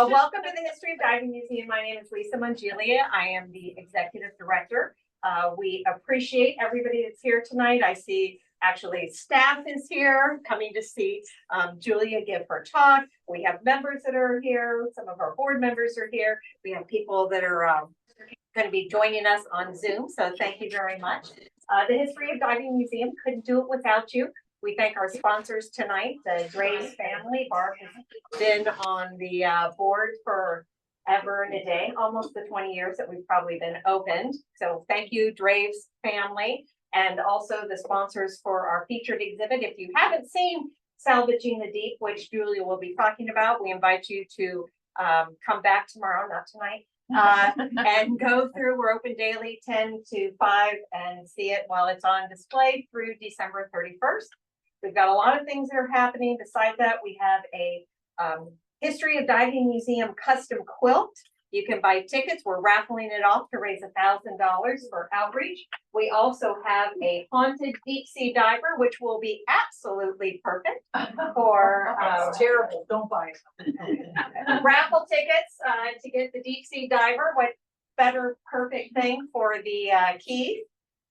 Welcome to the History of Diving Museum. My name is Lisa Mongilia. I am the Executive Director. We appreciate everybody that's here tonight. I see actually staff is here coming to see Julia give her talk. We have members that are here. Some of our board members are here. We have people that are going to be joining us on Zoom. So thank you very much. The History of Diving Museum couldn't do it without you. We thank our sponsors tonight, the Graves family. Barb has been on the board for ever and a day, almost the 20 years that we've probably been opened. So thank you, Graves family, and also the sponsors for our featured exhibit. If you haven't seen Salvaging the Deep, which Julia will be talking about, we invite you to come back tomorrow, not tonight, and go through. We're open daily 10 to 5 and see it while it's on display through December 31st. We've got a lot of things that are happening. Besides that, we have a History of Diving Museum custom quilt. You can buy tickets. We're raffling it off to raise $1,000 for outreach. We also have a haunted deep sea diver, which will be absolutely perfect for it's terrible. Don't buy it. Raffle tickets to get the deep sea diver. What better perfect thing for the key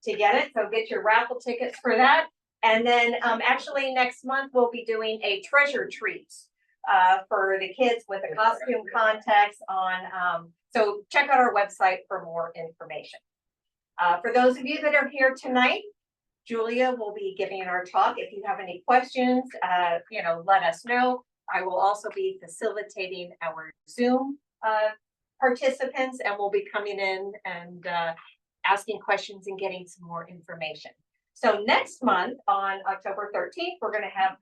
to get it? So get your raffle tickets for that. And then actually next month we'll be doing a treasure treat for the kids with a costume contest on. So check out our website for more information. For those of you that are here tonight, Julia will be giving our talk. If you have any questions, let us know. I will also be facilitating our Zoom participants, and we'll be coming in and asking questions and getting some more information. So next month on October 13th, we're going to have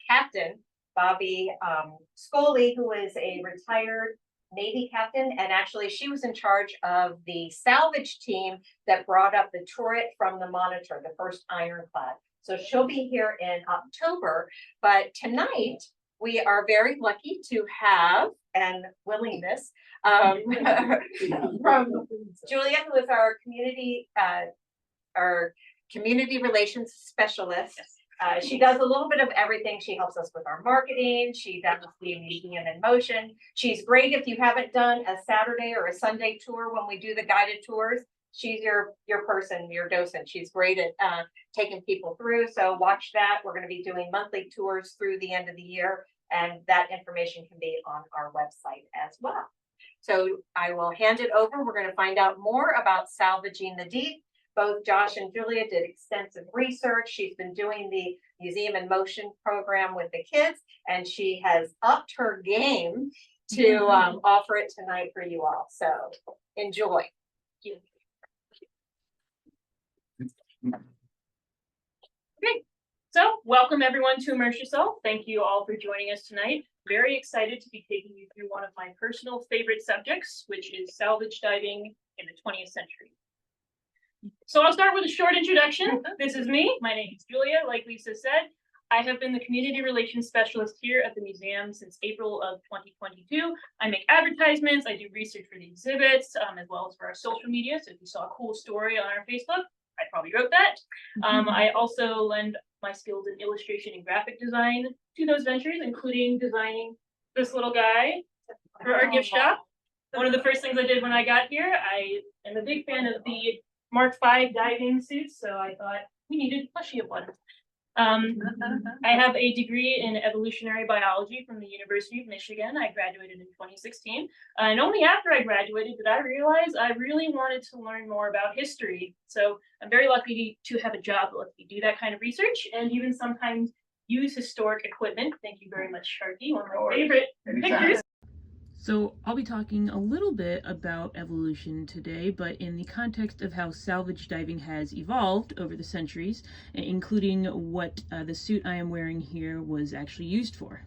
Captain Bobby Scoli, who is a retired Navy captain. And actually she was in charge of the salvage team that brought up the turret from the Monitor, the first ironclad. So she'll be here in October. But tonight we are very lucky to have, and willingness, from Julia, who is our community relations specialist. She does a little bit of everything. She helps us with our marketing. She does the Museum in Motion. She's great if you haven't done a Saturday or a Sunday tour when we do the guided tours. She's your person, your docent. She's great at taking people through. So watch that. We're going to be doing monthly tours through the end of the year, and that information can be on our website as well. So I will hand it over. We're going to find out more about Salvaging the Deep. Both Josh and Julia did extensive research. She's been doing the Museum in Motion program with the kids, and she has upped her game to offer it tonight for you all. So enjoy. Okay, so welcome everyone to Immerse Yourself. Thank you all for joining us tonight. Very excited to be taking you through one of my personal favorite subjects, which is salvage diving in the 20th century. So I'll start with a short introduction. This is me. My name is Julia. Like Lisa said, I have been the community relations specialist here at the museum since April of 2022. I make advertisements. I do research for the exhibits, as well as for our social media. So if you saw a cool story on our Facebook, I probably wrote that. I also lend my skills in illustration and graphic design to those ventures, including designing this little guy for our gift shop. One of the first things I did when I got here, I am a big fan of the Mark V diving suits, so I thought we needed a plushie of one. I have a degree in evolutionary biology from the University of Michigan. I graduated in 2016, and only after I graduated did I realize I really wanted to learn more about history. So I'm very lucky to have a job that lets me do that kind of research and even sometimes use historic equipment. Thank you very much, Sharky, one of my favorite pictures. So I'll be talking a little bit about evolution today, but in the context of how salvage diving has evolved over the centuries, including what the suit I am wearing here was actually used for.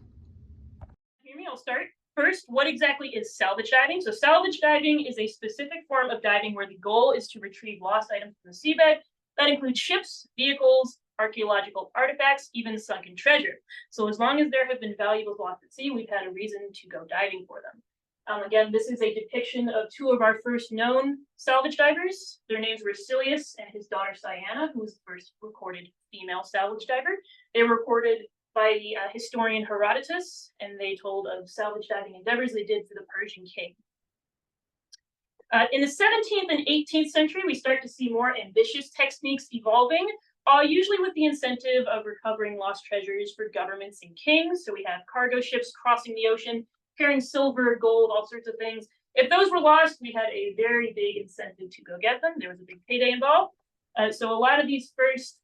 Hear me, I'll start. First, what exactly is salvage diving? So salvage diving is a specific form of diving where the goal is to retrieve lost items from the seabed. That includes ships, vehicles, archaeological artifacts, even sunken treasure. So as long as there have been valuables lost at sea, we've had a reason to go diving for them. Again, this is a depiction of two of our first known salvage divers. Their names were Silius and his daughter Cyana, who was the first recorded female salvage diver. They were recorded by the historian Herodotus, and they told of salvage diving endeavors they did for the Persian king. In the 17th and 18th century, we start to see more ambitious techniques evolving, usually with the incentive of recovering lost treasures for governments and kings. So we have cargo ships crossing the ocean, carrying silver, gold, all sorts of things. If those were lost, we had a very big incentive to go get them. There was a big payday involved. So a lot of these first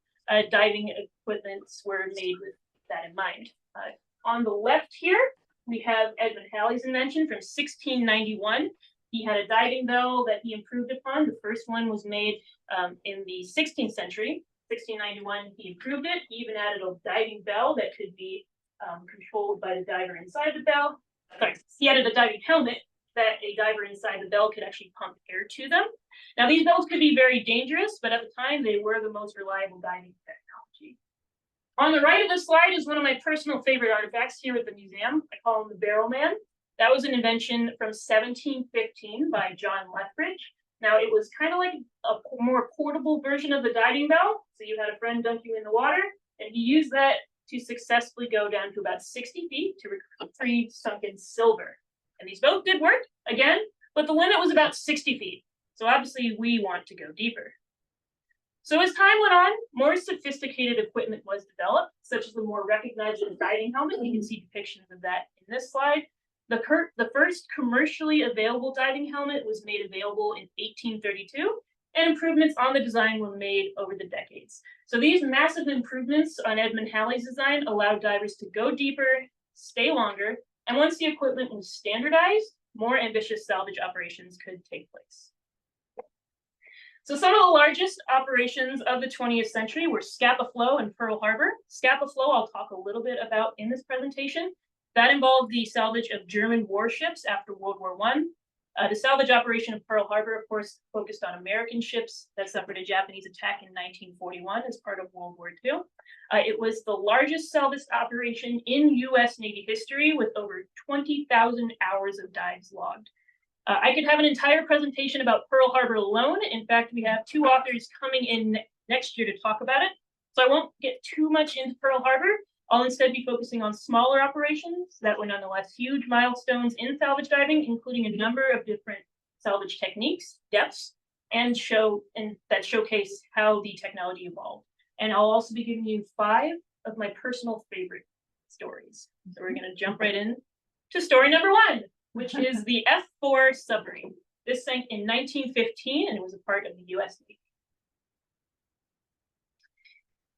diving equipments were made with that in mind. On the left here, we have Edmund Halley's invention from 1691. He had a diving bell that he improved upon. The first one was made in the 16th century. 1691, he improved it. He even added a diving bell that could be controlled by the diver inside the bell. Sorry, he added a diving helmet that a diver inside the bell could actually pump air to them. Now, these bells could be very dangerous, but at the time, they were the most reliable diving technology. On the right of the slide is one of my personal favorite artifacts here at the museum. I call him the Barrel Man. That was an invention from 1715 by John Lethbridge. Now, it was kind of like a more portable version of the diving bell. So you had a friend dunk you in the water, and he used that to successfully go down to about 60 feet to retrieve sunken silver. And these both did work, again, but the limit was about 60 feet. So obviously, we want to go deeper. So as time went on, more sophisticated equipment was developed, such as the more recognizable diving helmet. You can see depictions of that in this slide. The first commercially available diving helmet was made available in 1832, and improvements on the design were made over the decades. So these massive improvements on Edmund Halley's design allowed divers to go deeper, stay longer, and once the equipment was standardized, more ambitious salvage operations could take place. So some of the largest operations of the 20th century were Scapa Flow and Pearl Harbor. Scapa Flow I'll talk a little bit about in this presentation. That involved the salvage of German warships after World War I. The salvage operation of Pearl Harbor, of course, focused on American ships that suffered a Japanese attack in 1941 as part of World War II. It was the largest salvage operation in U.S. Navy history with over 20,000 hours of dives logged. I could have an entire presentation about Pearl Harbor alone. In fact, we have two authors coming in next year to talk about it. So I won't get too much into Pearl Harbor. I'll instead be focusing on smaller operations that were nonetheless huge milestones in salvage diving, including a number of different salvage techniques, depths, and that showcase how the technology evolved. And I'll also be giving you 5 of my personal favorite stories. So we're going to jump right in to story number 1, which is the F-4 submarine. This sank in 1915, and it was a part of the U.S. Navy.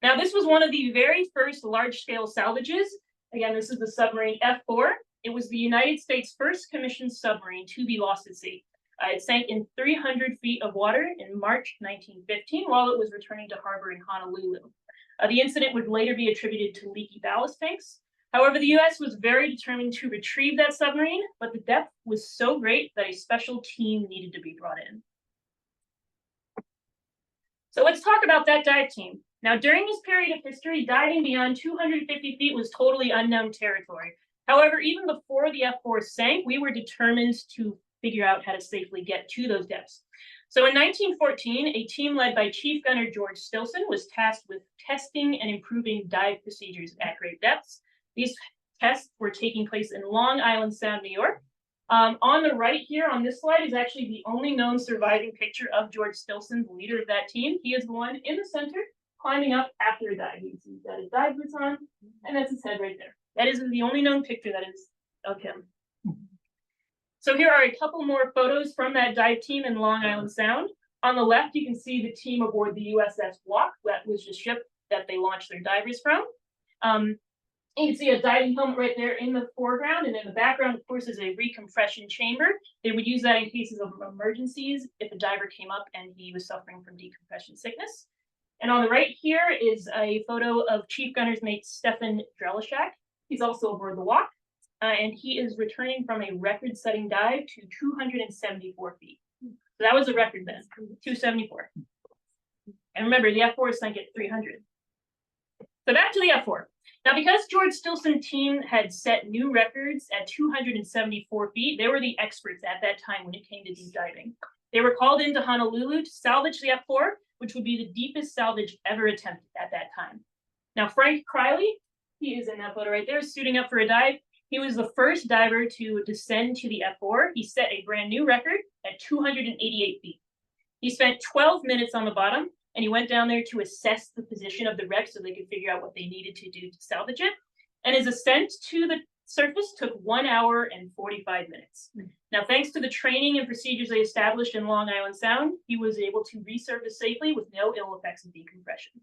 Now, this was one of the very first large-scale salvages. Again, this is the submarine F-4. It was the United States' first commissioned submarine to be lost at sea. It sank in 300 feet of water in March 1915 while it was returning to harbor in Honolulu. The incident would later be attributed to leaky ballast tanks. However, the U.S. was very determined to retrieve that submarine, but the depth was so great that a special team needed to be brought in. So let's talk about that dive team. Now, during this period of history, diving beyond 250 feet was totally unknown territory. However, even before the F-4 sank, we were determined to figure out how to safely get to those depths. So in 1914, a team led by Chief Gunner George Stilson was tasked with testing and improving dive procedures at great depths. These tests were taking place in Long Island Sound, New York. On the right here on this slide is actually the only known surviving picture of George Stilson, the leader of that team. He is the one in the center, climbing up after a dive. You can see he's got his dive boots on, and that's his head right there. That is the only known picture that is of him. So here are a couple more photos from that dive team in Long Island Sound. On the left, you can see the team aboard the USS F-4. That was the ship that they launched their divers from. You can see a diving helmet right there in the foreground, and in the background, of course, is a recompression chamber. They would use that in cases of emergencies if a diver came up and he was suffering from decompression sickness. And on the right here is a photo of Chief Gunner's mate Stefan Drelishak. He's also aboard the Walk, and he is returning from a record-setting dive to 274 feet. So that was a record then, 274. And remember, the F-4 sank at 300. So back to the F-4. Now, because George Stilson's team had set new records at 274 feet, they were the experts at that time when it came to deep diving. They were called into Honolulu to salvage the F-4, which would be the deepest salvage ever attempted at that time. Now, Frank Criley, He is in that photo right there, suiting up for a dive. He was the first diver to descend to the F-4. He set a brand new record at 288 feet. He spent 12 minutes on the bottom, and he went down there to assess the position of the wreck so they could figure out what they needed to do to salvage it. And his ascent to the surface took 1 hour and 45 minutes. Now, thanks to the training and procedures they established in Long Island Sound, he was able to resurface safely with no ill effects of decompression.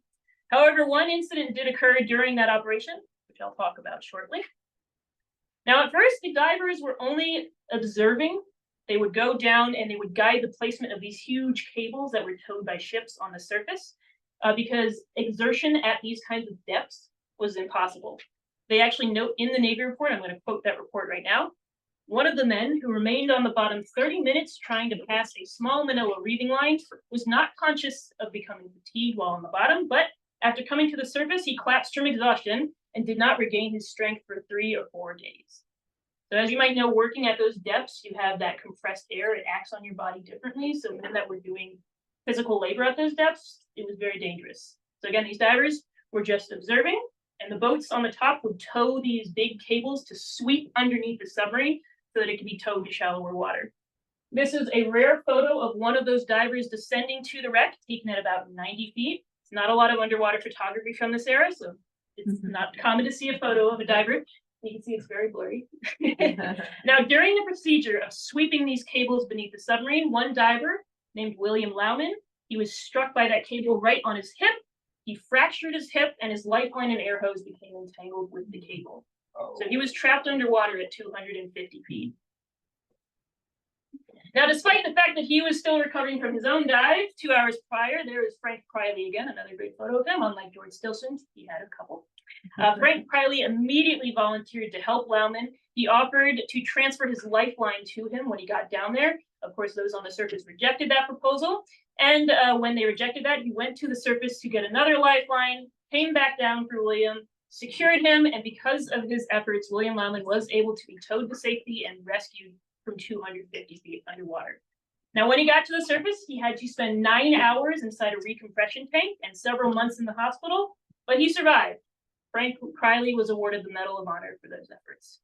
However, one incident did occur during that operation, which I'll talk about shortly. Now, at first, the divers were only observing. They would go down and they would guide the placement of these huge cables that were towed by ships on the surface because exertion at these kinds of depths was impossible. They actually note in the Navy report, I'm going to quote that report right now, one of the men who remained on the bottom 30 minutes trying to pass a small manila reeving line was not conscious of becoming fatigued while on the bottom, but after coming to the surface, he collapsed from exhaustion and did not regain his strength for 3 or 4 days. So as you might know, working at those depths, you have that compressed air. It acts on your body differently. So when that we're doing physical labor at those depths, it was very dangerous. So again, these divers were just observing, and the boats on the top would tow these big cables to sweep underneath the submarine so that it could be towed to shallower water. This is a rare photo of one of those divers descending to the wreck, taken at about 90 feet. It's not a lot of underwater photography from this era, so it's not common to see a photo of a diver. You can see it's very blurry. Now, during the procedure of sweeping these cables beneath the submarine, one diver named William Lauman, he was struck by that cable right on his hip. He fractured his hip, and his lifeline and air hose became entangled with the cable. So he was trapped underwater at 250 feet. Now, despite the fact that he was still recovering from his own dive 2 hours prior, there is Frank Priley again, another great photo of him, unlike George Stilson. He had a couple. Frank Priley immediately volunteered to help Lauman. He offered to transfer his lifeline to him when he got down there. Of course, those on the surface rejected that proposal. And when they rejected that, he went to the surface to get another lifeline, came back down for William, secured him, and because of his efforts, William Lauman was able to be towed to safety and rescued from 250 feet underwater. Now, when he got to the surface, he had to spend 9 hours inside a recompression tank and several months in the hospital, but he survived. Frank Priley was awarded the Medal of Honor for those efforts.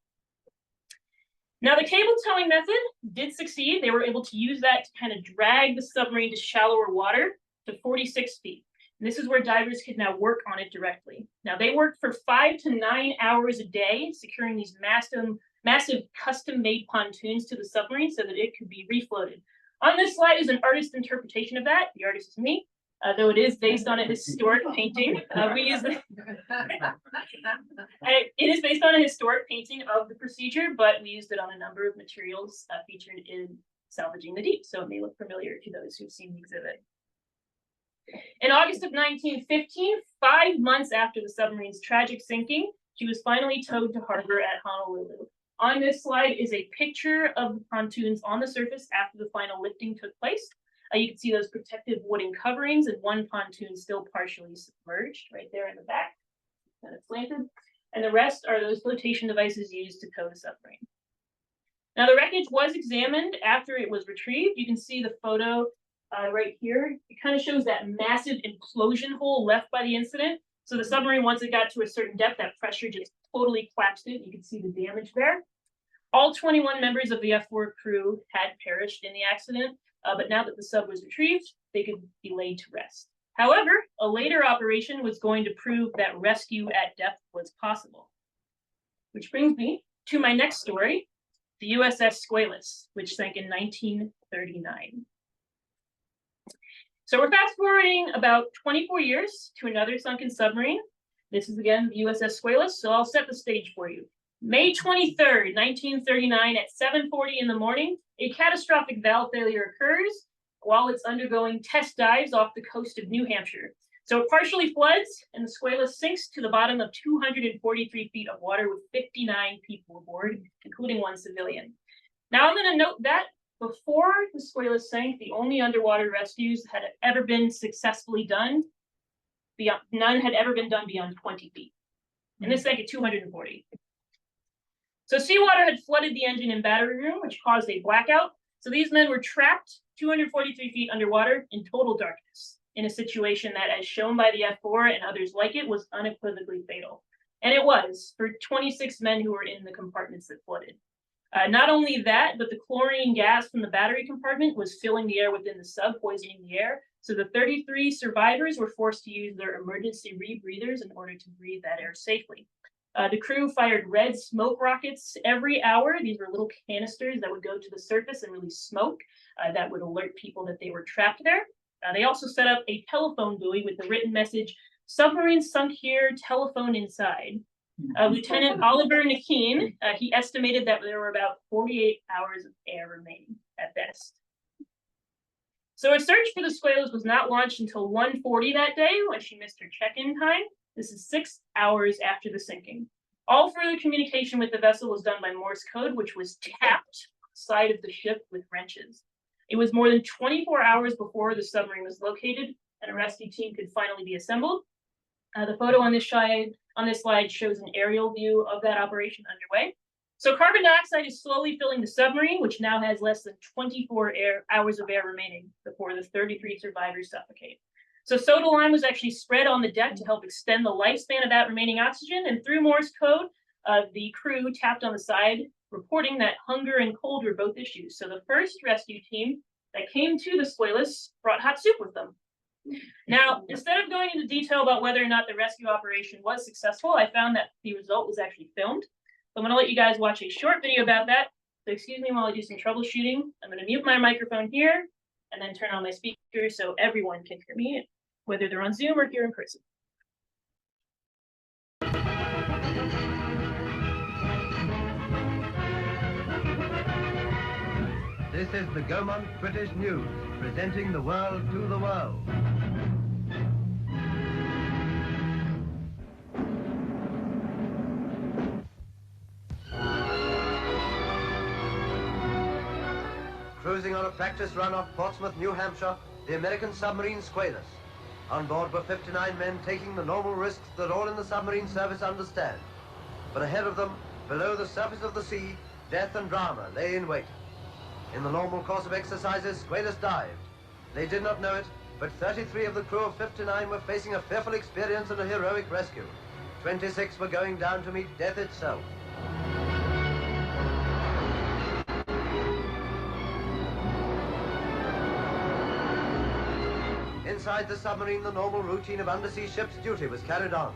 Now, the cable towing method did succeed. They were able to use that to kind of drag the submarine to shallower water to 46 feet. And this is where divers could now work on it directly. Now, they worked for 5 to 9 hours a day, securing these massive custom-made pontoons to the submarine so that it could be refloated. On this slide is an artist's interpretation of that. The artist is me, though it is based on a historic painting. It is based on a historic painting of the procedure, but we used it on a number of materials featured in Salvaging the Deep, so it may look familiar to those who've seen the exhibit. In August of 1915, 5 months after the submarine's tragic sinking, she was finally towed to harbor at Honolulu. On this slide is a picture of the pontoons on the surface after the final lifting took place. You can see those protective wooden coverings and one pontoon still partially submerged right there in the back, kind of slanted. And the rest are those flotation devices used to tow the submarine. Now, the wreckage was examined after it was retrieved. You can see the photo right here. It kind of shows that massive implosion hole left by the incident. So the submarine, once it got to a certain depth, that pressure just totally collapsed it. You can see the damage there. All 21 members of the F-4 crew had perished in the accident, but now that the sub was retrieved, they could be laid to rest. However, a later operation was going to prove that rescue at depth was possible. Which brings me to my next story, the USS Squalus, which sank in 1939. So we're fast forwarding about 24 years to another sunken submarine. This is again the USS Squalus, so I'll set the stage for you. May 23rd, 1939 at 7:40 in the morning, a catastrophic valve failure occurs while it's undergoing test dives off the coast of New Hampshire. So it partially floods and the Squalus sinks to the bottom of 243 feet of water with 59 people aboard, including one civilian. Now I'm going to note that before the Squalus sank, the only underwater rescues had ever been successfully done, none had ever been done beyond 20 feet. And this sank at 240. So seawater had flooded the engine and battery room, which caused a blackout. So these men were trapped 243 feet underwater in total darkness in a situation that, as shown by the F-4 and others like it, was unequivocally fatal. And it was for 26 men who were in the compartments that flooded. Not only that, but the chlorine gas from the battery compartment was filling the air within the sub, poisoning the air. So the 33 survivors were forced to use their emergency rebreathers in order to breathe that air safely. The crew fired red smoke rockets every hour. These were little canisters that would go to the surface and release smoke that would alert people that they were trapped there. They also set up a telephone buoy with the written message, "Submarine sunk here, telephone inside." Lieutenant Oliver Nakeen, he estimated that there were about 48 hours of air remaining at best. So a search for the Squalus was not launched until 1:40 that day, when she missed her check-in time. This is 6 hours after the sinking. All further communication with the vessel was done by Morse code, which was tapped on the side of the ship with wrenches. It was more than 24 hours before the submarine was located and a rescue team could finally be assembled. The photo on this slide shows an aerial view of that operation underway. So carbon dioxide is slowly filling the submarine, which now has less than 24 hours of air remaining before the 33 survivors suffocate. So soda lime was actually spread on the deck to help extend the lifespan of that remaining oxygen. And through Morse code, the crew tapped on the side, reporting that hunger and cold were both issues. So the first rescue team that came to the Squalus brought hot soup with them. Now, instead of going into detail about whether or not the rescue operation was successful, I found that the result was actually filmed. So I'm going to let you guys watch a short video about that. So excuse me while I do some troubleshooting. I'm going to mute my microphone here and then turn on my speaker so everyone can hear me, whether they're on Zoom or here in person. This is the Gaumont British News, presenting the world to the world. Cruising on a practice run off Portsmouth, New Hampshire, the American submarine Squalus. On board were 59 men taking the normal risks that all in the submarine service understand. But ahead of them, below the surface of the sea, death and drama lay in wait. In the normal course of exercises, Squalus dived. They did not know it, but 33 of the crew of 59 were facing a fearful experience and a heroic rescue. 26 were going down to meet death itself. Inside the submarine, the normal routine of undersea ship's duty was carried on.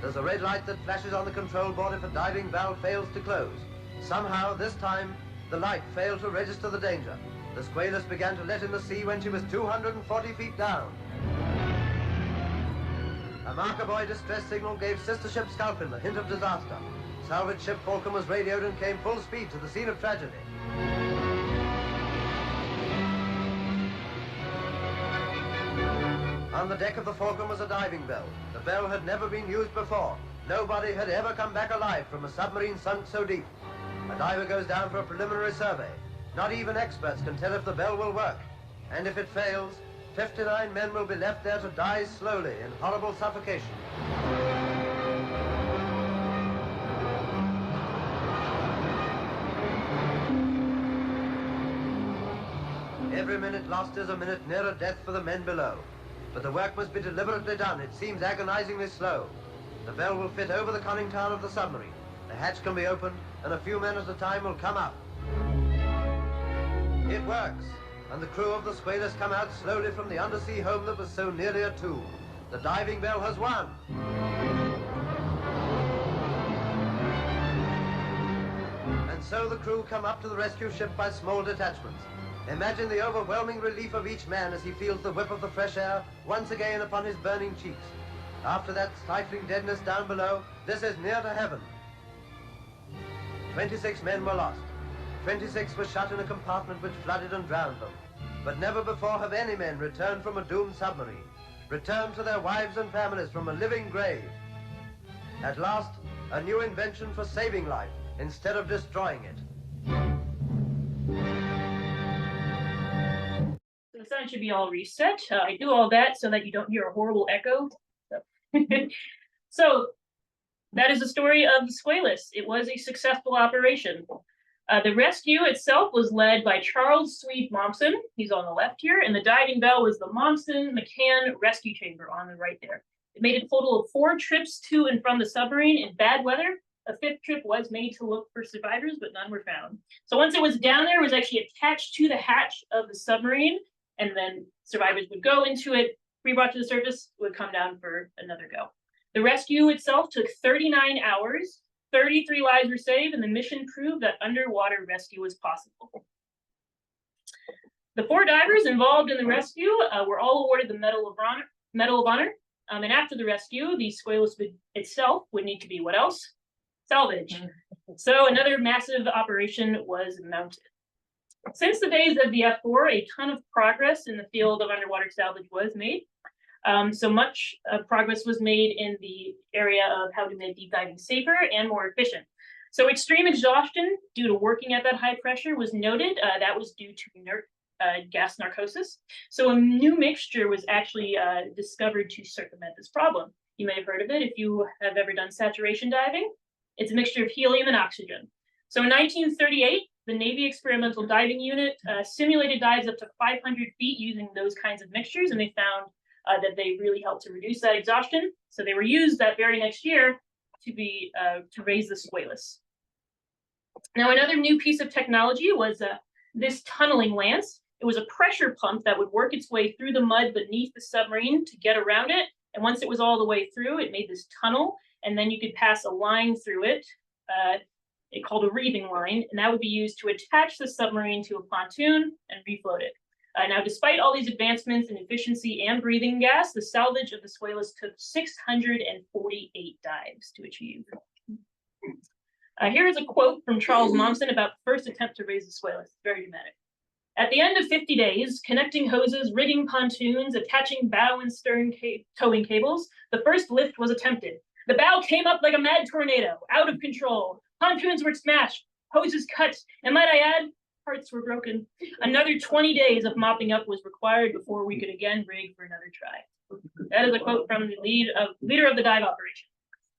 There's a red light that flashes on the control board if a diving valve fails to close. Somehow, this time, the light failed to register the danger. The Squalus began to let in the sea when she was 240 feet down. A marker buoy distress signal gave sister ship Sculpin the hint of disaster. Salvage ship Falcon was radioed and came full speed to the scene of tragedy. On the deck of the Falcon was a diving bell. The bell had never been used before. Nobody had ever come back alive from a submarine sunk so deep. A diver goes down for a preliminary survey. Not even experts can tell if the bell will work. And if it fails, 59 men will be left there to die slowly in horrible suffocation. Every minute lost is a minute nearer death for the men below. But the work must be deliberately done. It seems agonizingly slow. The bell will fit over the conning tower of the submarine. The hatch can be opened, and a few men at a time will come up. It works, and the crew of the Squalus come out slowly from the undersea home that was so nearly a tomb. The diving bell has won. And so the crew come up to the rescue ship by small detachments. Imagine the overwhelming relief of each man as he feels the whip of the fresh air once again upon his burning cheeks. After that stifling deadness down below, this is near to heaven. 26 men were lost. 26 were shut in a compartment which flooded and drowned them. But never before have any men returned from a doomed submarine, returned to their wives and families from a living grave. At last, a new invention for saving life instead of destroying it. The sound should be all reset. I do all that so that you don't hear a horrible echo. So that is the story of the Squalus. It was a successful operation. The rescue itself was led by Charles Swede Mommsen. He's on the left here, and the diving bell was the Mommsen-McCann Rescue Chamber on the right there. It made a total of 4 trips to and from the submarine in bad weather. A 5th trip was made to look for survivors, but none were found. So once it was down there, it was actually attached to the hatch of the submarine, and then survivors would go into it, be brought to the surface, would come down for another go. The rescue itself took 39 hours, 33 lives were saved, and the mission proved that underwater rescue was possible. The 4 divers involved in the rescue were all awarded the Medal of Honor. And after the rescue, the Squalus itself would need to be what else? Salvage. So another massive operation was mounted. Since the days of the F-4, a ton of progress in the field of underwater salvage was made. So much progress was made in the area of how to make deep diving safer and more efficient. So extreme exhaustion due to working at that high pressure was noted. That was due to inert gas narcosis. So a new mixture was actually discovered to circumvent this problem. You may have heard of it if you have ever done saturation diving. It's a mixture of helium and oxygen. So in 1938, the Navy Experimental Diving Unit simulated dives up to 500 feet using those kinds of mixtures, and they found that they really helped to reduce that exhaustion. So they were used that very next year to raise the Squalus. Now, another new piece of technology was this tunneling lance. It was a pressure pump that would work its way through the mud beneath the submarine to get around it. And once it was all the way through, it made this tunnel, and then you could pass a line through it, called a reeving line, and that would be used to attach the submarine to a pontoon and refloat it. Now, despite all these advancements in efficiency and breathing gas, the salvage of the Squalus took 648 dives to achieve. Here is a quote from Charles Momsen about the first attempt to raise the Squalus. Very dramatic. At the end of 50 days, connecting hoses, rigging pontoons, attaching bow and stern towing cables, the first lift was attempted. The bow came up like a mad tornado, out of control. Pontoons were smashed, hoses cut, and might I add, parts were broken. Another 20 days of mopping up was required before we could again rig for another try. That is a quote from the leader of the dive operation.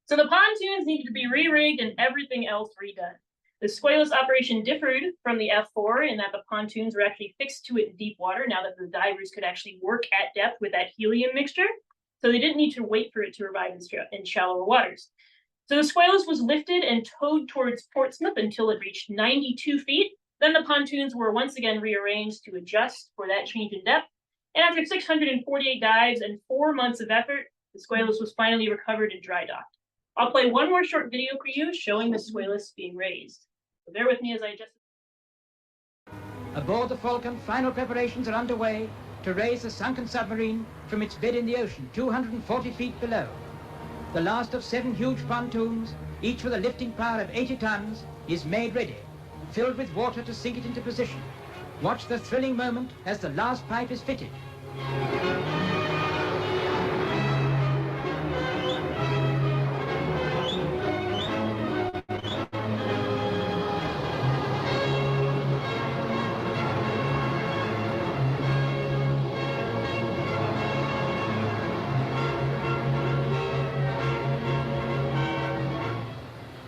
So the pontoons needed to be re-rigged and everything else redone. The Squalus operation differed from the F-4 in that the pontoons were actually fixed to it in deep water now that the divers could actually work at depth with that helium mixture. So they didn't need to wait for it to revive in shallower waters. So the Squalus was lifted and towed towards Portsmouth until it reached 92 feet. Then the pontoons were once again rearranged to adjust for that change in depth. And after 648 dives and 4 months of effort, the Squalus was finally recovered and dry docked. I'll play one more short video for you showing the Squalus being raised. So bear with me as I adjust. Aboard the Falcon, final preparations are underway to raise the sunken submarine from its bed in the ocean, 240 feet below. The last of 7 huge pontoons, each with a lifting power of 80 tons, is made ready, filled with water to sink it into position. Watch the thrilling moment as the last pipe is fitted.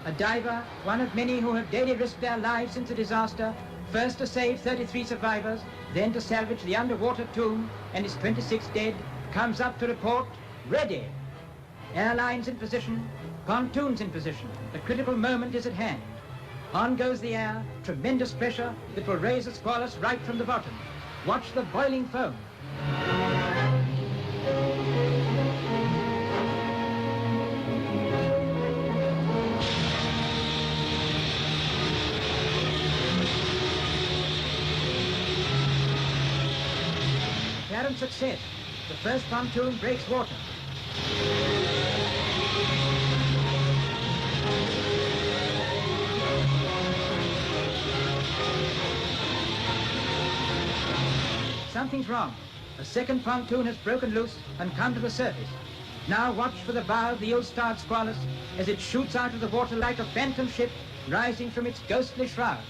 A diver, one of many who have daily risked their lives since the disaster, first to save 33 survivors, then to salvage the underwater tomb and its 26 dead, comes up to report, ready. Airlines in position, pontoons in position. The critical moment is at hand. On goes the air, tremendous pressure that will raise the Squalus right from the bottom. Watch the boiling foam. Apparent success. The first pontoon breaks water. Something's wrong. A second pontoon has broken loose and come to the surface. Now watch for the bow of the ill-starred Squalus as it shoots out of the water like a phantom ship rising from its ghostly shroud.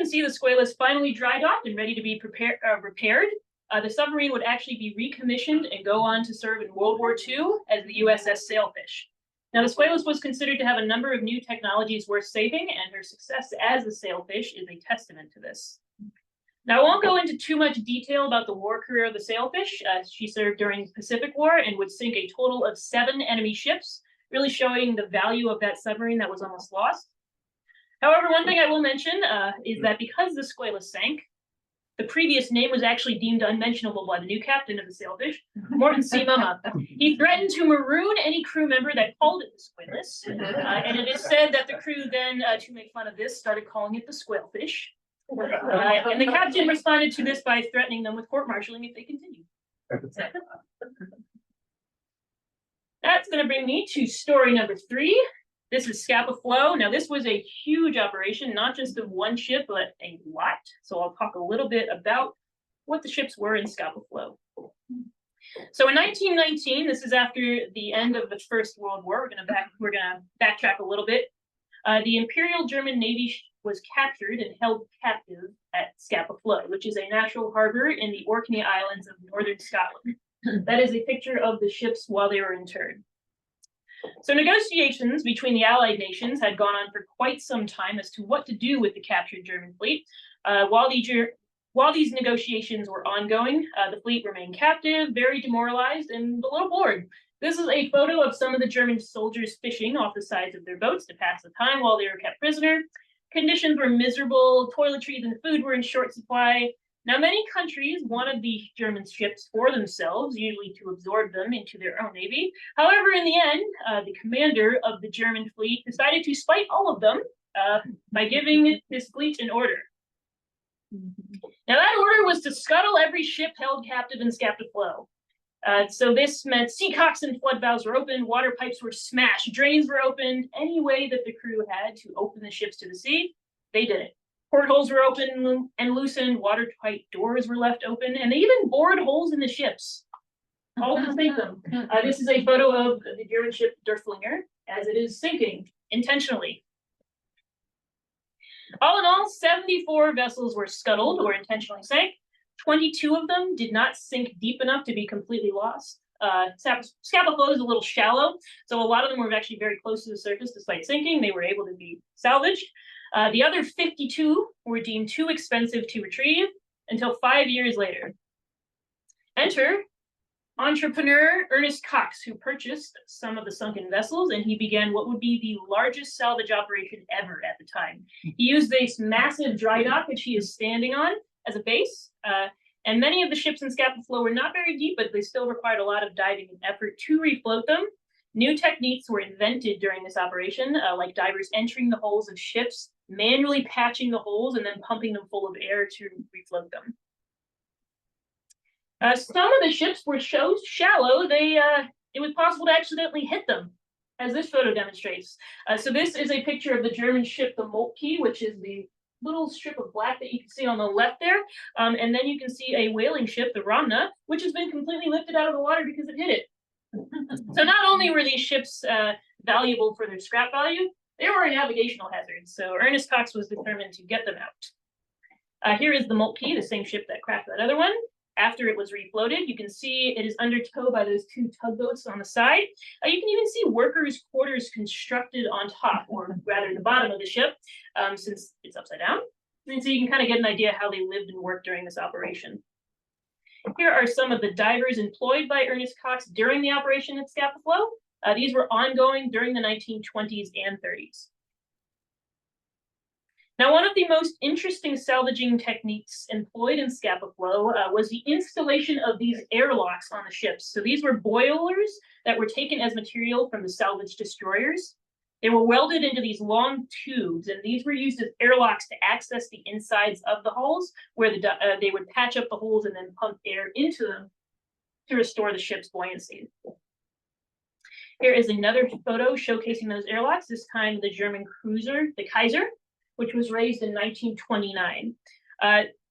see the Squalus finally dry docked and ready to be repaired. The submarine would actually be recommissioned and go on to serve in World War II as the USS Sailfish. Now, the Squalus was considered to have a number of new technologies worth saving, and her success as the Sailfish is a testament to this. Now, I won't go into too much detail about the war career of the Sailfish. She served during the Pacific War and would sink a total of 7 enemy ships, really showing the value of that submarine that was almost lost. However, one thing I will mention is that because the Squalus sank, the previous name was actually deemed unmentionable by the new captain of the Sailfish, Morton C. Mumma. He threatened to maroon any crew member that called it the Squalus, and it is said that the crew then, to make fun of this, started calling it the Squalfish. And the captain responded to this by threatening them with court-martialing if they continued. That's going to bring me to story number 3. This is Scapa Flow. Now, this was a huge operation, not just of one ship, but a lot. So I'll talk a little bit about what the ships were in Scapa Flow. So in 1919, this is after the end of the First World War. We're gonna backtrack a little bit. The Imperial German Navy was captured and held captive at Scapa Flow, which is a natural harbor in the Orkney Islands of northern Scotland. That is a picture of the ships while they were interned. So negotiations between the Allied nations had gone on for quite some time as to what to do with the captured German fleet. While these negotiations were ongoing, the fleet remained captive, very demoralized, and a little bored. This is a photo of some of the German soldiers fishing off the sides of their boats to pass the time while they were kept prisoner. Conditions were miserable, toiletries and food were in short supply. Now, many countries wanted the German ships for themselves, usually to absorb them into their own navy. However, in the end, the commander of the German fleet decided to spite all of them by giving his fleet an order. Now, that order was to scuttle every ship held captive in Scapa Flow. So this meant seacocks and flood valves were opened, water pipes were smashed, drains were opened. Any way that the crew had to open the ships to the sea, they did it. Portholes were open and loosened, watertight doors were left open, and they even bored holes in the ships, all to sink them. This is a photo of the German ship Derflinger as it is sinking intentionally. All in all, 74 vessels were scuttled or intentionally sank. 22 of them did not sink deep enough to be completely lost. Scapa Flow is a little shallow, so a lot of them were actually very close to the surface despite sinking. They were able to be salvaged. The other 52 were deemed too expensive to retrieve until 5 years later. Enter entrepreneur Ernest Cox, who purchased some of the sunken vessels, and he began what would be the largest salvage operation ever at the time. He used this massive dry dock, which he is standing on, as a base, and many of the ships in Scapa Flow were not very deep, but they still required a lot of diving and effort to refloat them. New techniques were invented during this operation, like divers entering the holes of ships, manually patching the holes, and then pumping them full of air to refloat them. Some of the ships were so shallow, it was possible to accidentally hit them, as this photo demonstrates. So this is a picture of the German ship, the Moltke, which is the little strip of black that you can see on the left there. And then you can see a whaling ship, the Ramna, which has been completely lifted out of the water because it hit it. So not only were these ships valuable for their scrap value, they were a navigational hazard. So Ernest Cox was determined to get them out. Here is the Moltke, the same ship that crashed that other one. After it was refloated, you can see it is under tow by those 2 tugboats on the side. You can even see workers' quarters constructed on top, or rather the bottom of the ship, since it's upside down. And so you can kind of get an idea how they lived and worked during this operation. Here are some of the divers employed by Ernest Cox during the operation at Scapa Flow. These were ongoing during the 1920s and 30s. Now, one of the most interesting salvaging techniques employed in Scapa Flow was the installation of these airlocks on the ships. So these were boilers that were taken as material from the salvaged destroyers. They were welded into these long tubes, and these were used as airlocks to access the insides of the hulls, where they would patch up the holes and then pump air into them to restore the ship's buoyancy. Here is another photo showcasing those airlocks, this time the German cruiser, the Kaiser, which was raised in 1929.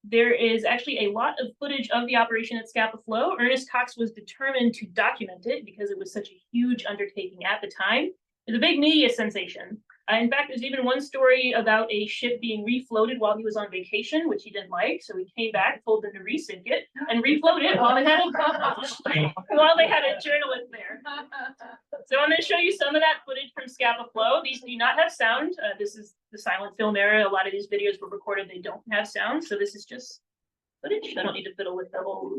There is actually a lot of footage of the operation at Scapa Flow. Ernest Cox was determined to document it because it was such a huge undertaking at the time. It's a big media sensation. In fact, there's even one story about a ship being refloated while he was on vacation, which he didn't like. So he came back, told them to resink it, and refloat it while they had a journalist there. So I'm going to show you some of that footage from Scapa Flow. These do not have sound. This is the silent film era. A lot of these videos were recorded. They don't have sound. So this is just footage. I don't need to fiddle with the whole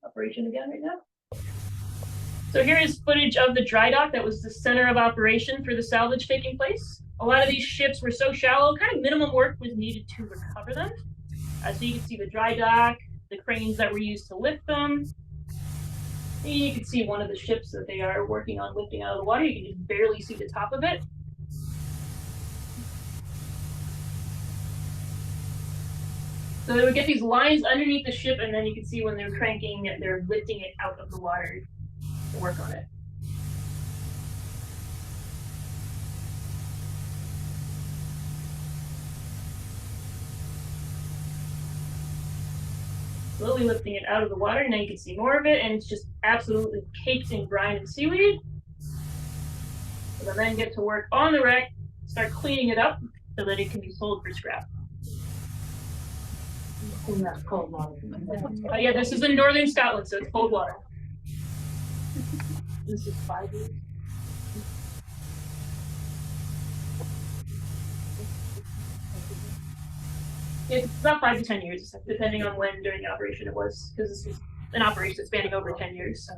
operation again right now. So here is footage of the dry dock. That was the center of operation for the salvage taking place. A lot of these ships were so shallow, kind of minimum work was needed to recover them. So you can see the dry dock, the cranes that were used to lift them. And you can see one of the ships that they are working on lifting out of the water. You can just barely see the top of it. So they would get these lines underneath the ship, and then you can see when they're cranking, they're lifting it out of the water to work on it. Slowly lifting it out of the water. Now you can see more of it, and it's just absolutely caked in brine and seaweed. So they'll then get to work on the wreck, start cleaning it up so that it can be sold for scrap. Cold water. Yeah, this is in northern Scotland, so it's cold water. This is 5 years. It's about 5 to 10 years, depending on when during the operation it was, because this is an operation spanning over 10 years. So.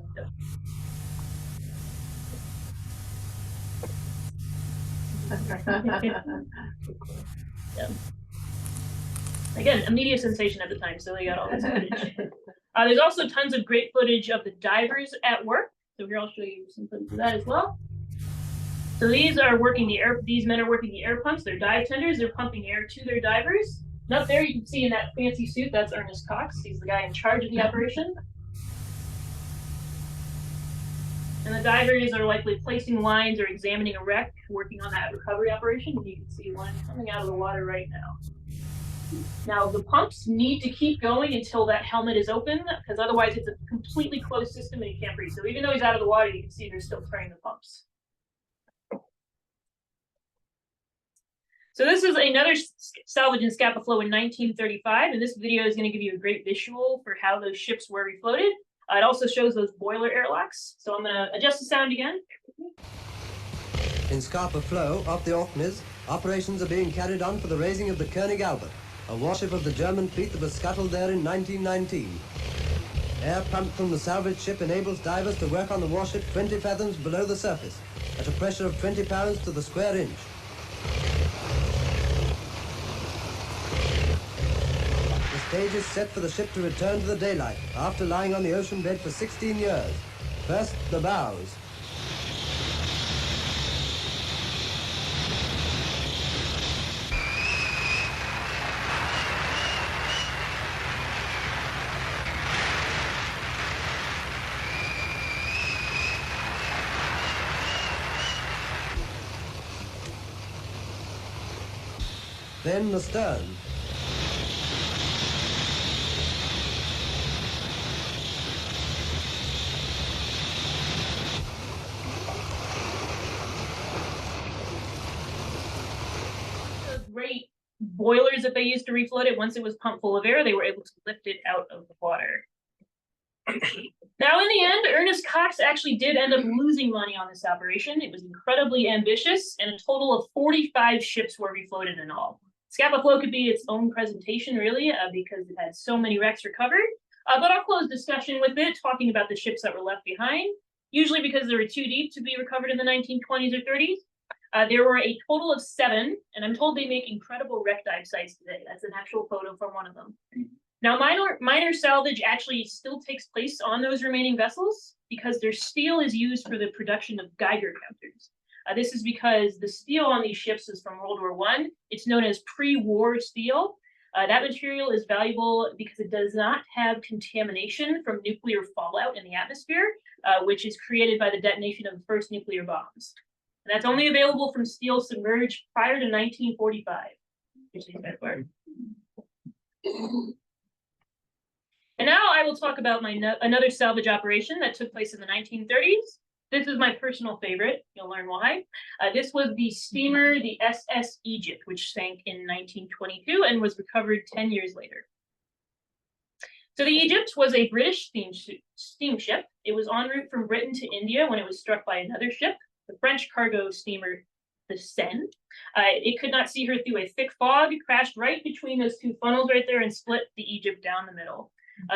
Yeah. Again, a media sensation at the time, so they got all this footage. There's also tons of great footage of the divers at work. So here I'll show you some footage of that as well. So these men are working the air pumps. They're dive tenders. They're pumping air to their divers. And up there you can see in that fancy suit, that's Ernest Cox. He's the guy in charge of the operation. And the divers are likely placing lines or examining a wreck, working on that recovery operation. You can see one coming out of the water right now. Now, the pumps need to keep going until that helmet is open, because otherwise it's a completely closed system and you can't breathe. So even though he's out of the water, you can see they're still turning the pumps. So this is another salvage in Scapa Flow in 1935, and this video is going to give you a great visual for how those ships were refloated. It also shows those boiler airlocks. So I'm going to adjust the sound again. In Scapa Flow, off the Orkneys, operations are being carried on for the raising of the König Albert, a warship of the German fleet that was scuttled there in 1919. Air pumped from the salvage ship enables divers to work on the warship 20 fathoms below the surface, at a pressure of 20 pounds to the square inch. The stage is set for the ship to return to the daylight, after lying on the ocean bed for 16 years. First, the bows. Then the stern. The great boilers that they used to refloat it, once it was pumped full of air, they were able to lift it out of the water. Now, in the end, Ernest Cox actually did end up losing money on this operation. It was incredibly ambitious, and a total of 45 ships were refloated in all. Scapa Flow could be its own presentation, really, because it had so many wrecks recovered. But I'll close discussion with it, talking about the ships that were left behind, usually because they were too deep to be recovered in the 1920s or 30s. There were a total of 7, and I'm told they make incredible wreck dive sites today. That's an actual photo from one of them. Now, minor salvage actually still takes place on those remaining vessels because their steel is used for the production of Geiger counters. This is because the steel on these ships is from World War I. It's known as pre-war steel. That material is valuable because it does not have contamination from nuclear fallout in the atmosphere, which is created by the detonation of the first nuclear bombs. And that's only available from steel submerged prior to 1945, which is that part. And now I will talk about another salvage operation that took place in the 1930s. This is my personal favorite. You'll learn why. This was the steamer, the SS Egypt, which sank in 1922 and was recovered 10 years later. So the Egypt was a British steamship. It was en route from Britain to India when it was struck by another ship, the French cargo steamer, the Seine. It could not see her through a thick fog, crashed right between those two funnels right there and split the Egypt down the middle.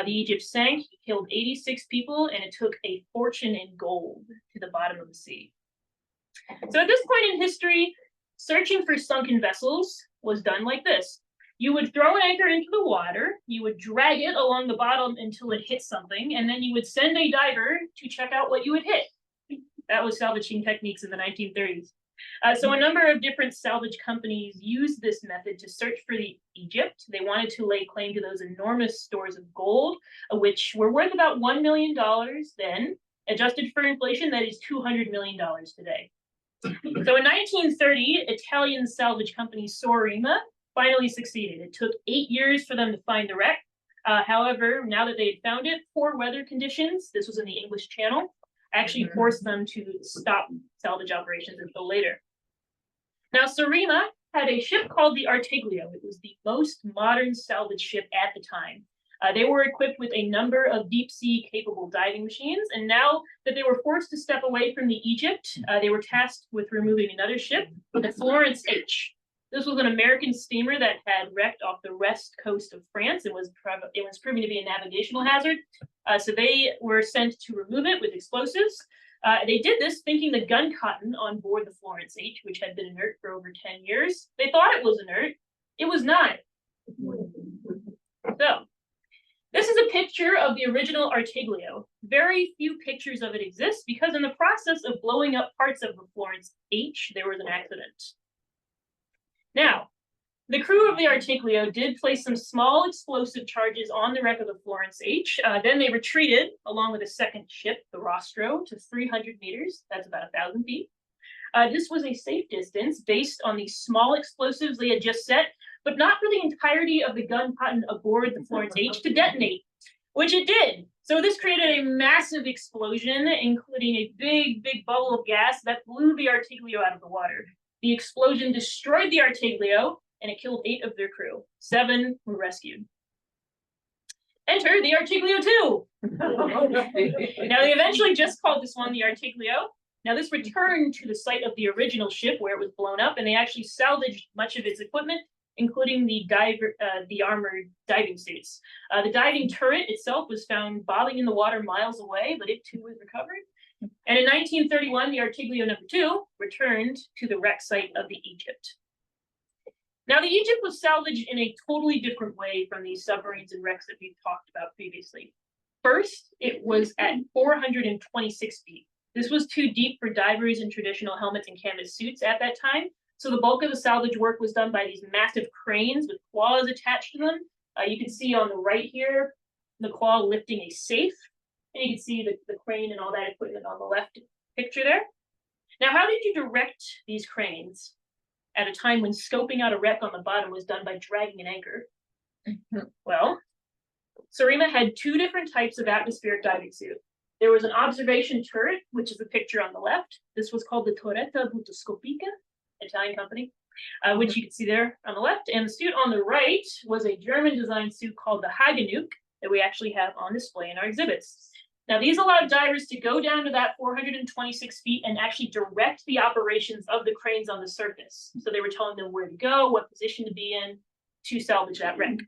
The Egypt sank, killed 86 people, and it took a fortune in gold to the bottom of the sea. So at this point in history, searching for sunken vessels was done like this. You would throw an anchor into the water, you would drag it along the bottom until it hit something, and then you would send a diver to check out what you had hit. That was salvaging techniques in the 1930s. So a number of different salvage companies used this method to search for the Egypt. They wanted to lay claim to those enormous stores of gold, which were worth about $1 million then. Adjusted for inflation, that is $200 million today. So in 1930, Italian salvage company Sorima finally succeeded. It took 8 years for them to find the wreck. However, now that they had found it, poor weather conditions, this was in the English Channel, actually forced them to stop salvage operations until later. Now, Sorima had a ship called the Artiglio. It was the most modern salvage ship at the time. They were equipped with a number of deep sea capable diving machines, and now that they were forced to step away from the Egypt, they were tasked with removing another ship, the Florence H. This was an American steamer that had wrecked off the west coast of France and was proving to be a navigational hazard. So they were sent to remove it with explosives. They did this thinking the gun cotton on board the Florence H, which had been inert for over 10 years. They thought it was inert. It was not. So this is a picture of the original Artiglio. Very few pictures of it exist because in the process of blowing up parts of the Florence H, there was an accident. Now, the crew of the Artiglio did place some small explosive charges on the wreck of the Florence H. Then they retreated along with a second ship, the Rostro, to 300 meters. That's about 1,000 feet. This was a safe distance based on the small explosives they had just set, but not for the entirety of the gun cotton aboard the Florence H to detonate, which it did. So this created a massive explosion, including a big, big bubble of gas that blew the Artiglio out of the water. The explosion destroyed the Artiglio, and it killed 8 of their crew. 7 were rescued. Enter the Artiglio 2. Now, they eventually just called this one the Artiglio. Now, this returned to the site of the original ship where it was blown up, and they actually salvaged much of its equipment, including the armored diving suits. The diving turret itself was found bobbing in the water miles away, but it too was recovered. And in 1931, the Artiglio number 2 returned to the wreck site of the Egypt. Now, the Egypt was salvaged in a totally different way from these submarines and wrecks that we've talked about previously. First, it was at 426 feet. This was too deep for divers in traditional helmets and canvas suits at that time, so the bulk of the salvage work was done by these massive cranes with claws attached to them. You can see on the right here, the claw lifting a safe. And you can see the crane and all that equipment on the left picture there. Now, how did you direct these cranes at a time when scoping out a wreck on the bottom was done by dragging an anchor? Well, Sorima had 2 different types of atmospheric diving suit. There was an observation turret, which is the picture on the left. This was called the Torretta Butoscopica, Italian company, which you can see there on the left. And the suit on the right was a German design suit called the Hagenuk that we actually have on display in our exhibits. Now, these allowed divers to go down to that 426 feet and actually direct the operations of the cranes on the surface. So they were telling them where to go, what position to be in to salvage that wreck.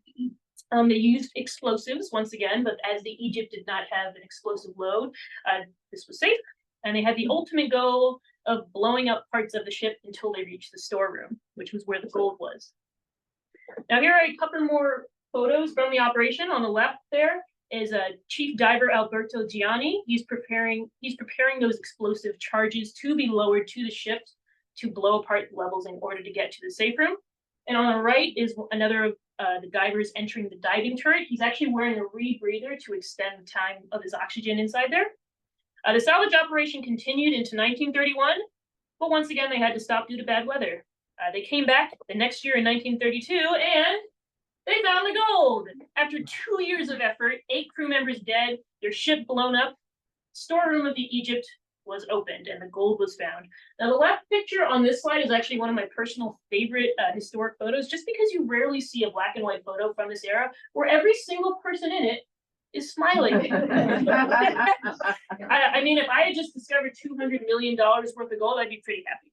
They used explosives once again, but as the Egypt did not have an explosive load, this was safe. And they had the ultimate goal of blowing up parts of the ship until they reached the storeroom, which was where the gold was. Now, here are a couple more photos from the operation. On the left there is Chief Diver Alberto Gianni. He's preparing those explosive charges to be lowered to the ship to blow apart the levels in order to get to the safe room. And on the right is another of the divers entering the diving turret. He's actually wearing a rebreather to extend the time of his oxygen inside there. The salvage operation continued into 1931, but once again they had to stop due to bad weather. They came back the next year in 1932, and they found the gold. After 2 years of effort, 8 crew members dead, their ship blown up, storeroom of the Egypt was opened and the gold was found. Now, the left picture on this slide is actually one of my personal favorite historic photos, just because you rarely see a black and white photo from this era where every single person in it is smiling. I mean, if I had just discovered $200 million worth of gold, I'd be pretty happy.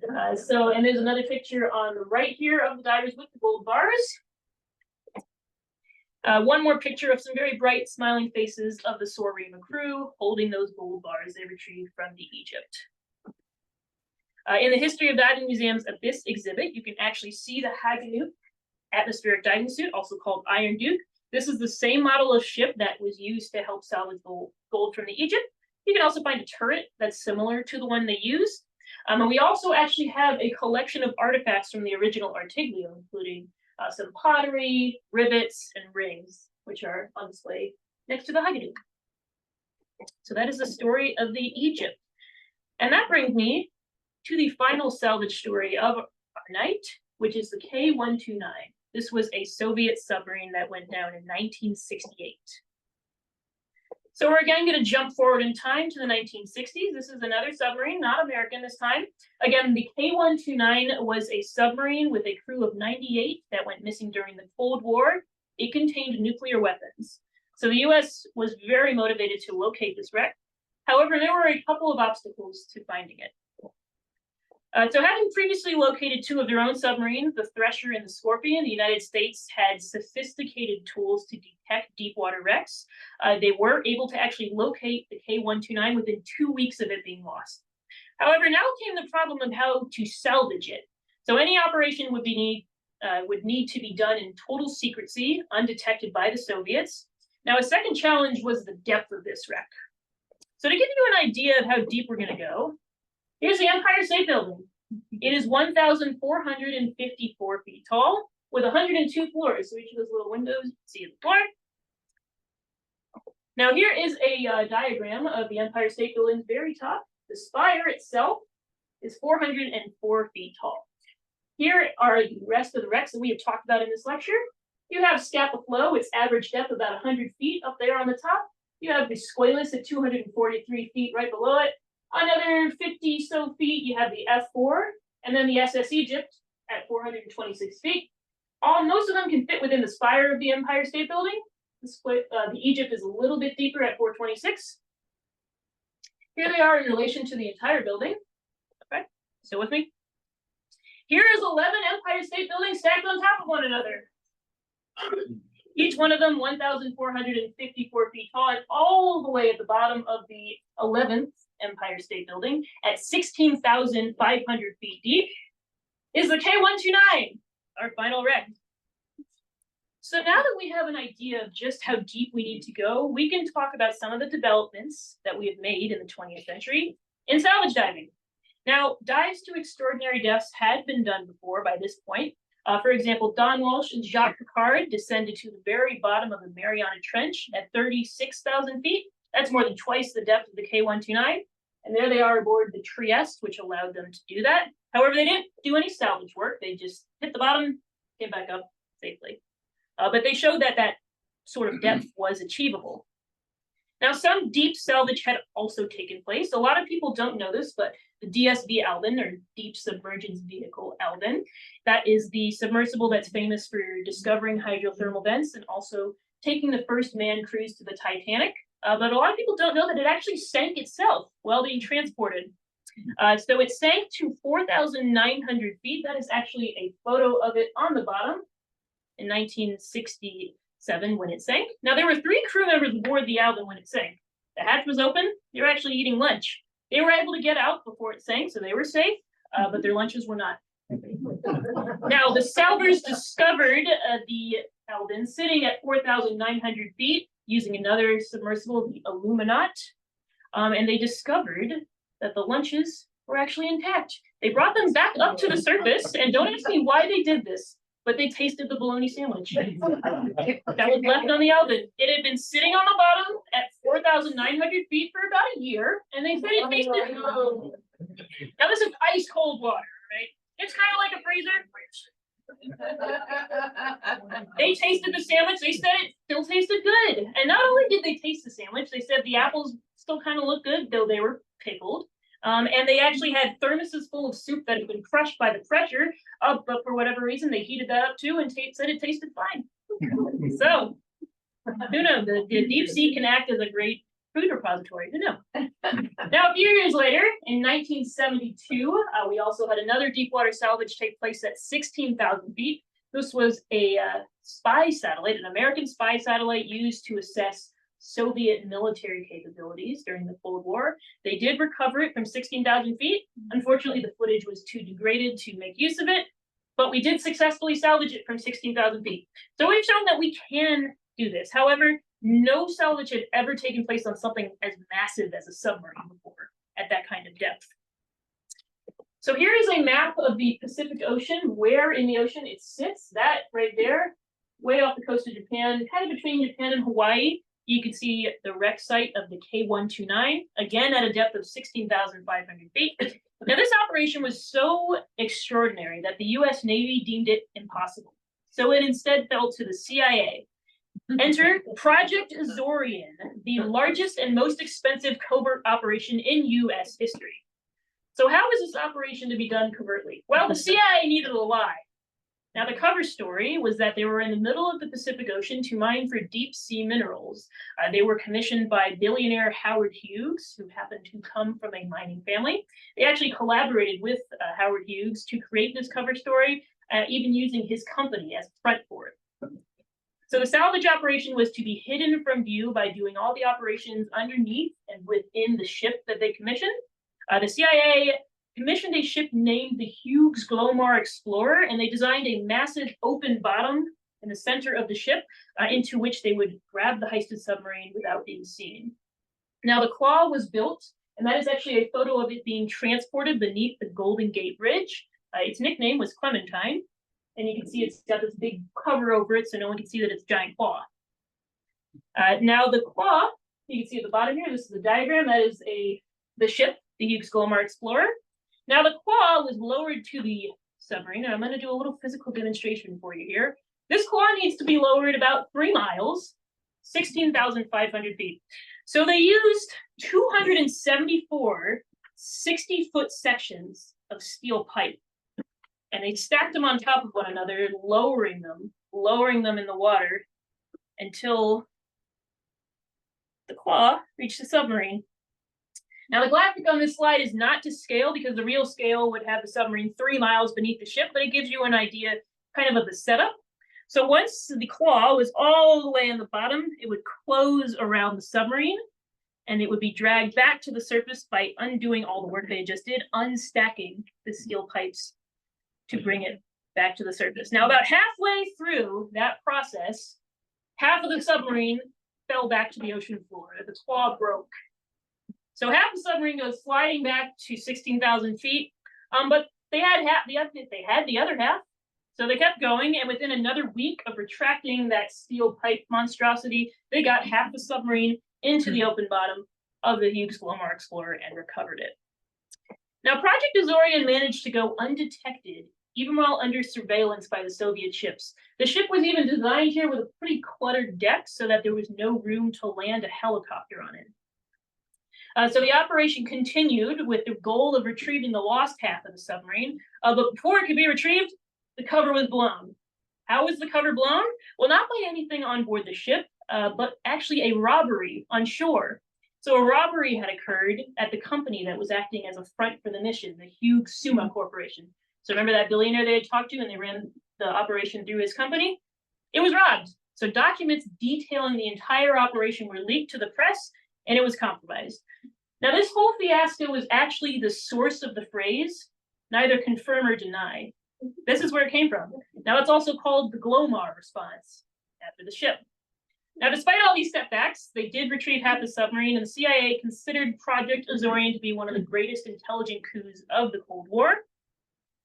And there's another picture on the right here of the divers with the gold bars. One more picture of some very bright smiling faces of the Sorima crew holding those gold bars they retrieved from the Egypt. In the History of Diving Museum's Abyss exhibit, you can actually see the Haganuk atmospheric diving suit, also called Iron Duke. This is the same model of ship that was used to help salvage gold from the Egypt. You can also find a turret that's similar to the one they used. And we also actually have a collection of artifacts from the original Artiglio, including some pottery, rivets, and rings, which are on display next to the Haganuk. So that is the story of the Egypt. And that brings me to the final salvage story of our night, which is the K-129. This was a Soviet submarine that went down in 1968. So we're again going to jump forward in time to the 1960s. This is another submarine, not American this time. Again, the K-129 was a submarine with a crew of 98 that went missing during the Cold War. It contained nuclear weapons. So the U.S. was very motivated to locate this wreck. However, there were a couple of obstacles to finding it. So having previously located two of their own submarines, the Thresher and the Scorpion, the United States had sophisticated tools to detect deep water wrecks. They were able to actually locate the K-129 within 2 weeks of it being lost. However, now came the problem of how to salvage it. So any operation would need to be done in total secrecy, undetected by the Soviets. Now, a second challenge was the depth of this wreck. So to give you an idea of how deep we're going to go, here's the Empire State Building. It is 1,454 feet tall with 102 floors. So each of those little windows, you can see the floor. Now here is a diagram of the Empire State Building's very top. The spire itself is 404 feet tall. Here are the rest of the wrecks that we have talked about in this lecture. You have Scapa Flow, its average depth about 100 feet up there on the top. You have the Squalus at 243 feet right below it. Another 50 so feet, you have the F-4, and then the SS Egypt at 426 feet. Most of them can fit within the spire of the Empire State Building. The Egypt is a little bit deeper at 426. Here they are in relation to the entire building. Okay, still with me? Here is 11 Empire State Buildings stacked on top of one another. Each one of them 1,454 feet tall, and all the way at the bottom of the 11th Empire State Building at 16,500 feet deep is the K-129, our final wreck. So now that we have an idea of just how deep we need to go, we can talk about some of the developments that we have made in the 20th century in salvage diving. Now, dives to extraordinary depths had been done before by this point. For example, Don Walsh and Jacques Picard descended to the very bottom of the Mariana Trench at 36,000 feet. That's more than twice the depth of the K-129. And there they are aboard the Trieste, which allowed them to do that. However, they didn't do any salvage work. They just hit the bottom, came back up safely. But they showed that that sort of depth was achievable. Now, some deep salvage had also taken place. A lot of people don't know this, but the DSV Alvin, or Deep Submergence Vehicle Alvin, that is the submersible that's famous for discovering hydrothermal vents and also taking the first manned cruise to the Titanic. But a lot of people don't know that it actually sank itself while being transported. So it sank to 4,900 feet. That is actually a photo of it on the bottom in 1967 when it sank. Now, there were 3 crew members aboard the Alvin when it sank. The hatch was open. They were actually eating lunch. They were able to get out before it sank, so they were safe, but their lunches were not. Now, the salvers discovered the Alvin sitting at 4,900 feet using another submersible, the Illuminat, and they discovered that the lunches were actually intact. They brought them back up to the surface, and don't ask me why they did this, but they tasted the bologna sandwich that was left on the Alvin. It had been sitting on the bottom at 4,900 feet for about a year, and they said it tasted good. Now, this is ice cold water, right? It's kind of like a freezer. They tasted the sandwich. They said it still tasted good. And not only did they taste the sandwich, they said the apples still kind of looked good, though they were pickled. And they actually had thermoses full of soup that had been crushed by the pressure, but for whatever reason, they heated that up too and said it tasted fine. So, who knows? The deep sea can act as a great food repository. Who knows? Now, a few years later, in 1972, we also had another deep water salvage take place at 16,000 feet. This was a spy satellite, an American spy satellite used to assess Soviet military capabilities during the Cold War. They did recover it from 16,000 feet. Unfortunately, the footage was too degraded to make use of it, but we did successfully salvage it from 16,000 feet. So we've shown that we can do this. However, no salvage had ever taken place on something as massive as a submarine before at that kind of depth. So here is a map of the Pacific Ocean, where in the ocean it sits. That right there, way off the coast of Japan, kind of between Japan and Hawaii. You can see the wreck site of the K-129, again at a depth of 16,500 feet. Now, this operation was so extraordinary that the US Navy deemed it impossible. So it instead fell to the CIA. Enter Project Azorian, the largest and most expensive covert operation in US history. So how was this operation to be done covertly? Well, the CIA needed a lie. Now, the cover story was that they were in the middle of the Pacific Ocean to mine for deep sea minerals. They were commissioned by billionaire Howard Hughes, who happened to come from a mining family. They actually collaborated with Howard Hughes to create this cover story, even using his company as front for it. So the salvage operation was to be hidden from view by doing all the operations underneath and within the ship that they commissioned. The CIA commissioned a ship named the Hughes Glomar Explorer, and they designed a massive open bottom in the center of the ship into which they would grab the heisted submarine without being seen. Now, the Claw was built, and that is actually a photo of it being transported beneath the Golden Gate Bridge. Its nickname was Clementine, and you can see it's got this big cover over it so no one can see that it's a giant claw. Now, the Claw, you can see at the bottom here, this is the diagram, that is the ship, the Hughes Glomar Explorer. Now, the Claw was lowered to the submarine, and I'm going to do a little physical demonstration for you here. This Claw needs to be lowered about 3 miles, 16,500 feet. So they used 274 60-foot sections of steel pipe, and they stacked them on top of one another, lowering them in the water until the Claw reached the submarine. Now, the graphic on this slide is not to scale because the real scale would have the submarine 3 miles beneath the ship, but it gives you an idea kind of the setup. So once the Claw was all the way on the bottom, it would close around the submarine, and it would be dragged back to the surface by undoing all the work they just did, unstacking the steel pipes to bring it back to the surface. Now, about halfway through that process, half of the submarine fell back to the ocean floor. The Claw broke. So half the submarine goes sliding back to 16,000 feet, but they had the other half. So they kept going, and within another week of retracting that steel pipe monstrosity, they got half the submarine into the open bottom of the Hughes Glomar Explorer and recovered it. Now, Project Azorian managed to go undetected, even while under surveillance by the Soviet ships. The ship was even designed here with a pretty cluttered deck so that there was no room to land a helicopter on it. So the operation continued with the goal of retrieving the lost half of the submarine, but before it could be retrieved, the cover was blown. How was the cover blown? Well, not by anything on board the ship, but actually a robbery on shore. So a robbery had occurred at the company that was acting as a front for the mission, the Hughes Suma Corporation. So remember that billionaire they had talked to and they ran the operation through his company? It was robbed. So documents detailing the entire operation were leaked to the press, and it was compromised. Now, this whole fiasco was actually the source of the phrase, neither confirm or deny. This is where it came from. Now, it's also called the Glomar response, after the ship. Now, despite all these setbacks, they did retrieve half the submarine, and the CIA considered Project Azorian to be one of the greatest intelligent coups of the Cold War.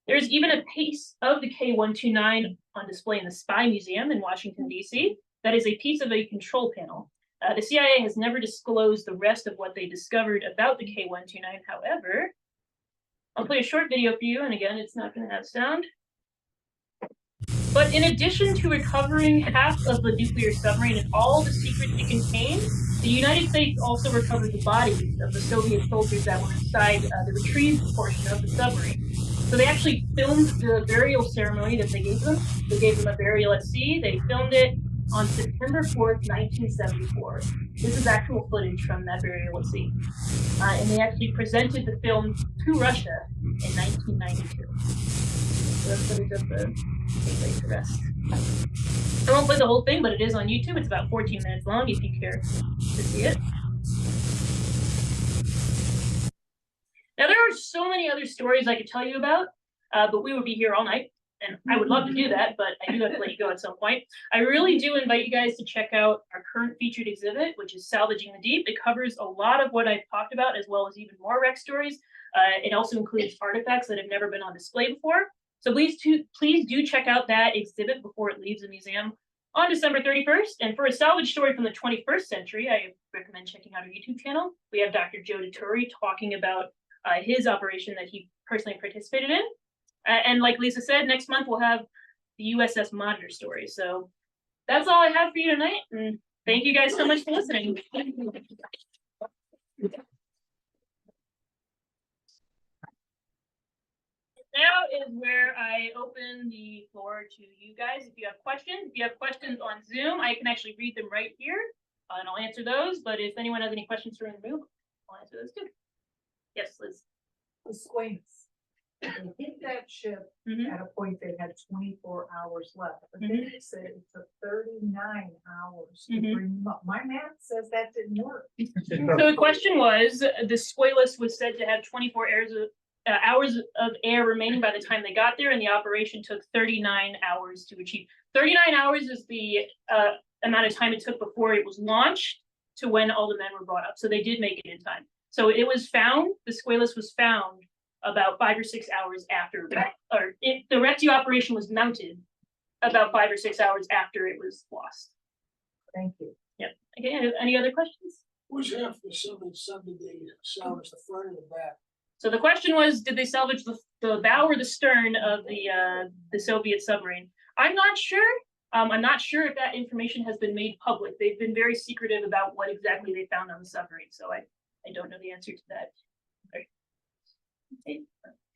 There's even a piece of the K-129 on display in the Spy Museum in Washington, D.C. That is a piece of a control panel. The CIA has never disclosed the rest of what they discovered about the K-129. However, I'll play a short video for you, and again, it's not going to have sound. But in addition to recovering half of the nuclear submarine and all the secrets it contained, the The United States also recovered the bodies of the Soviet soldiers that were inside the retrieved portion of the submarine. So they actually filmed the burial ceremony that they gave them. They gave them a burial at sea. They filmed it on September 4th, 1974. This is actual footage from that burial at sea. And they actually presented the film to Russia in 1992. So that's footage of the laid to rest. I won't play the whole thing, but it is on YouTube. It's about 14 minutes long if you care to see it. Now, there are so many other stories I could tell you about, but we would be here all night, and I would love to do that, but I do have to let you go at some point. I really do invite you guys to check out our current featured exhibit, which is Salvaging the Deep. It covers a lot of what I've talked about, as well as even more wreck stories. It also includes artifacts that have never been on display before. So please do check out that exhibit before it leaves the museum on December 31st. And for a salvage story from the 21st century, I recommend checking out our YouTube channel. We have Dr. Joe DeTuri talking about his operation that he personally participated in. And like Lisa said, next month we'll have the USS Monitor story. So that's all I have for you tonight. And thank you guys so much for listening. Now is where I open the floor to you guys. If you have questions, on Zoom, I can actually read them right here, and I'll answer those. But if anyone has any questions from the room, I'll answer those too. Yes, Liz. The Squalus. They hit that ship at a point that had 24 hours left, but then it said it took 39 hours to bring them up. My math says that didn't work. So the question was, the Squalus was said to have 24 hours of air remaining by the time they got there, and the operation took 39 hours to achieve. 39 hours is the amount of time it took before it was launched to when all the men were brought up. So they did make it in time. So it was found, the Squalus was found about 5 or 6 hours after, the rescue operation was mounted about 5 or 6 hours after it was lost. Thank you. Yep. Okay, any other questions? Which half of the salvage did they salvage, the front or the back? So the question was, did they salvage the bow or the stern of the Soviet submarine? I'm not sure. I'm not sure if that information has been made public. They've been very secretive about what exactly they found on the submarine, so I don't know the answer to that. Okay.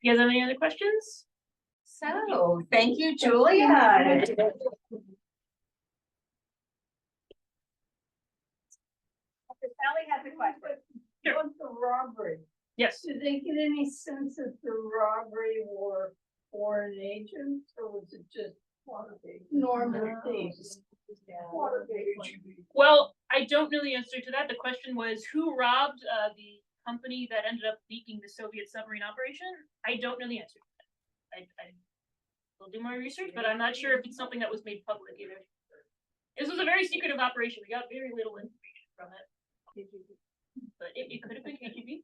You guys have any other questions? So, thank you, Julia. Sally has a question. Sure. What's the robbery? Yes. Did they get any sense that the robbery were foreign agents, or was it just normal thieves? Well, I don't know the answer to that. The question was, who robbed the company that ended up leaking the Soviet submarine operation? I don't know the answer to that. I will do more research, but I'm not sure if it's something that was made public either. This was a very secretive operation. We got very little information from it. But it could have been KGB.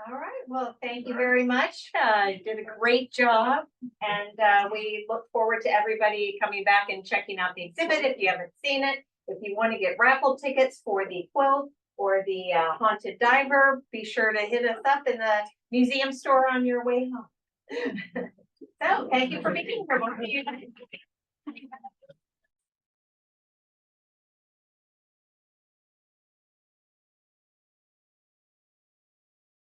All right, well, thank you very much. You did a great job, and we look forward to everybody coming back and checking out the exhibit if you haven't seen it. If you want to get raffle tickets for the quilt or the haunted diver, be sure to hit us up in the museum store on your way home. So, thank you for being here.